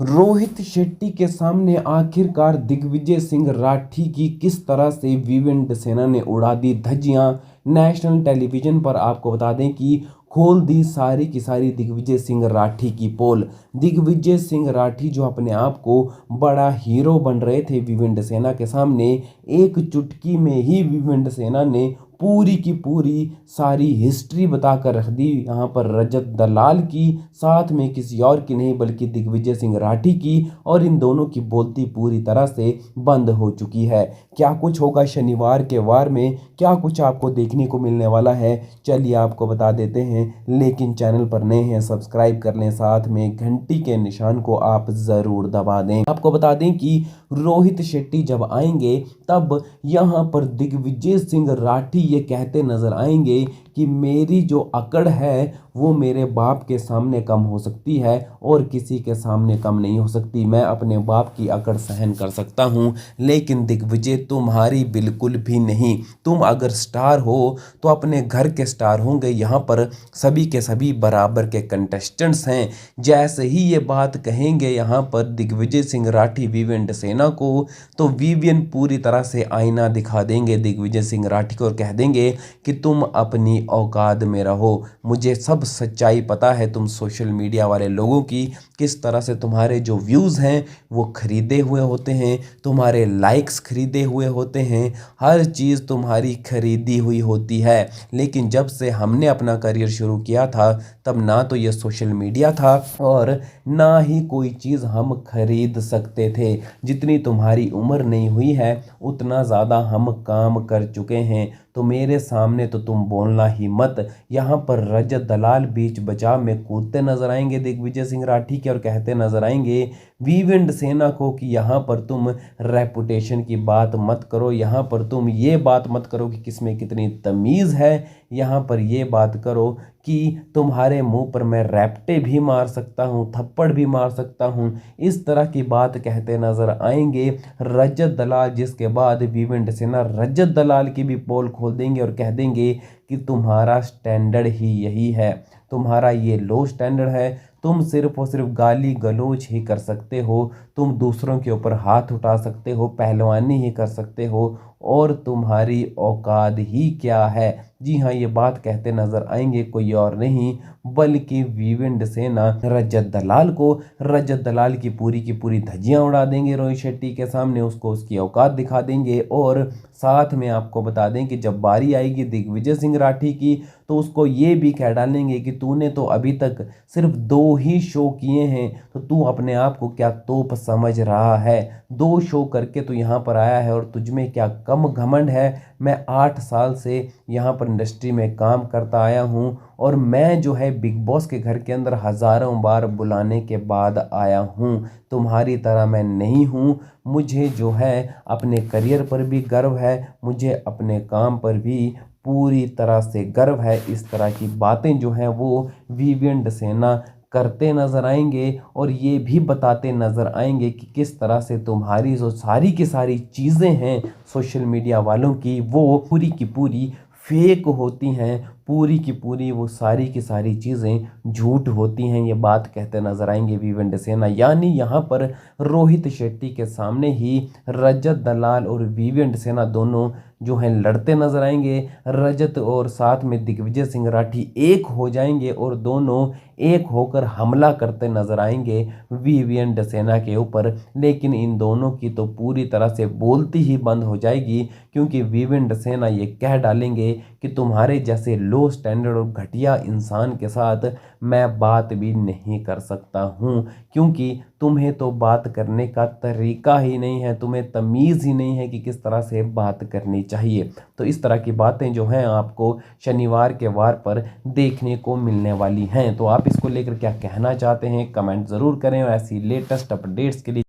रोहित शेट्टी के सामने आखिरकार दिग्विजय सिंह राठी की किस तरह से विवेंद सेना ने उड़ा दी धज्जियां। नेशनल टेलीविजन पर आपको बता दें कि खोल दी सारी की सारी दिग्विजय सिंह राठी की पोल। दिग्विजय सिंह राठी जो अपने आप को बड़ा हीरो बन रहे थे विवेंद सेना के सामने, एक चुटकी में ही विवेंद सेना ने पूरी की पूरी सारी हिस्ट्री बताकर रख दी यहाँ पर रजत दलाल की, साथ में किसी और की नहीं बल्कि दिग्विजय सिंह राठी की। और इन दोनों की बोलती पूरी तरह से बंद हो चुकी है। क्या कुछ होगा शनिवार के वार में, क्या कुछ आपको देखने को मिलने वाला है, चलिए आपको बता देते हैं। लेकिन चैनल पर नए हैं सब्सक्राइब कर लें, साथ में घंटी के निशान को आप ज़रूर दबा दें। आपको बता दें कि रोहित शेट्टी जब आएंगे तब यहाँ पर दिग्विजय सिंह राठी ये कहते नजर आएंगे कि मेरी जो अकड़ है वो मेरे बाप के सामने कम हो सकती है और किसी के सामने कम नहीं हो सकती। मैं अपने बाप की अकड़ सहन कर सकता हूँ, लेकिन दिग्विजय तुम्हारी बिल्कुल भी नहीं। तुम अगर स्टार हो तो अपने घर के स्टार होंगे, यहाँ पर सभी के सभी बराबर के कंटेस्टेंट्स हैं। जैसे ही ये बात कहेंगे यहाँ पर दिग्विजय सिंह राठी विवेंद सेना को, तो विवियन पूरी तरह से आईना दिखा देंगे दिग्विजय सिंह राठी को और कह देंगे कि तुम अपनी औकात में रहो। मुझे सब सच्चाई पता है तुम सोशल मीडिया वाले लोगों की, किस तरह से तुम्हारे जो व्यूज़ हैं वो खरीदे हुए होते हैं, तुम्हारे लाइक्स खरीदे हुए होते हैं, हर चीज़ तुम्हारी खरीदी हुई होती है। लेकिन जब से हमने अपना करियर शुरू किया था तब ना तो ये सोशल मीडिया था और ना ही कोई चीज़ हम खरीद सकते थे। जितनी तुम्हारी उम्र नहीं हुई है उतना ज़्यादा हम काम कर चुके हैं, तो मेरे सामने तो तुम बोलना ही मत। यहाँ पर रजत दलाल बीच बचाव में कूदते नजर आएंगे दिग्विजय सिंह राठी के और कहते नजर आएंगे विवेंद सेना को कि यहाँ पर तुम रेपुटेशन की बात मत करो, यहाँ पर तुम ये बात मत करो कि किसमें कितनी तमीज़ है, यहाँ पर ये बात करो कि तुम्हारे मुंह पर मैं रैप्टे भी मार सकता हूँ, थप्पड़ भी मार सकता हूँ। इस तरह की बात कहते नजर आएंगे रजत दलाल, जिसके बाद विवेंद सेना रजत दलाल की भी पोल खोल देंगे और कह देंगे कि तुम्हारा स्टैंडर्ड ही यही है, तुम्हारा ये लो स्टैंडर्ड है, तुम सिर्फ और सिर्फ गाली गलौज ही कर सकते हो, तुम दूसरों के ऊपर हाथ उठा सकते हो, पहलवानी ही कर सकते हो और तुम्हारी औकात ही क्या है। जी हाँ, ये बात कहते नजर आएंगे कोई और नहीं बल्कि विवेंद सेना रजत दलाल को। रजत दलाल की पूरी धज्जियां उड़ा देंगे रोहित शेट्टी के सामने, उसको उसकी औकात दिखा देंगे। और साथ में आपको बता दें कि जब बारी आएगी दिग्विजय सिंह राठी की तो उसको ये भी कह डालेंगे कि तूने तो अभी तक सिर्फ 2 ही शो किए हैं, तो तू अपने आप को क्या तोप समझ रहा है? 2 शो करके तू यहाँ पर आया है और तुझमें क्या कम घमंड है? मैं 8 साल से यहाँ पर इंडस्ट्री में काम करता आया हूँ और मैं जो है बिग बॉस के घर के अंदर हज़ारों बार बुलाने के बाद आया हूँ, तुम्हारी तरह मैं नहीं हूँ। मुझे जो है अपने करियर पर भी गर्व है, मुझे अपने काम पर भी पूरी तरह से गर्व है। इस तरह की बातें जो हैं वो विवेंद सेना करते नजर आएंगे और ये भी बताते नजर आएंगे कि किस तरह से तुम्हारी जो सारी की सारी चीज़ें हैं सोशल मीडिया वालों की वो पूरी की पूरी फेक होती हैं, पूरी की पूरी वो सारी की सारी चीज़ें झूठ होती हैं। ये बात कहते नजर आएंगे विवेंद सेना। यानी यहाँ पर रोहित शेट्टी के सामने ही रजत दलाल और विवेंद सेना दोनों जो हैं लड़ते नजर आएंगे। रजत और साथ में दिग्विजय सिंह राठी एक हो जाएंगे और दोनों एक होकर हमला करते नजर आएंगे विवेंद सेना के ऊपर। लेकिन इन दोनों की तो पूरी तरह से बोलती ही बंद हो जाएगी, क्योंकि विवेंद सेना ये कह डालेंगे कि तुम्हारे जैसे लो स्टैंडर्ड और घटिया इंसान के साथ मैं बात भी नहीं कर सकता हूँ, क्योंकि तुम्हें तो बात करने का तरीका ही नहीं है, तुम्हें तमीज़ ही नहीं है कि किस तरह से बात करनी चाहिए। तो इस तरह की बातें जो हैं आपको शनिवार के वार पर देखने को मिलने वाली हैं। तो आप इसको लेकर क्या कहना चाहते हैं कमेंट ज़रूर करें और ऐसी लेटेस्ट अपडेट्स के लिए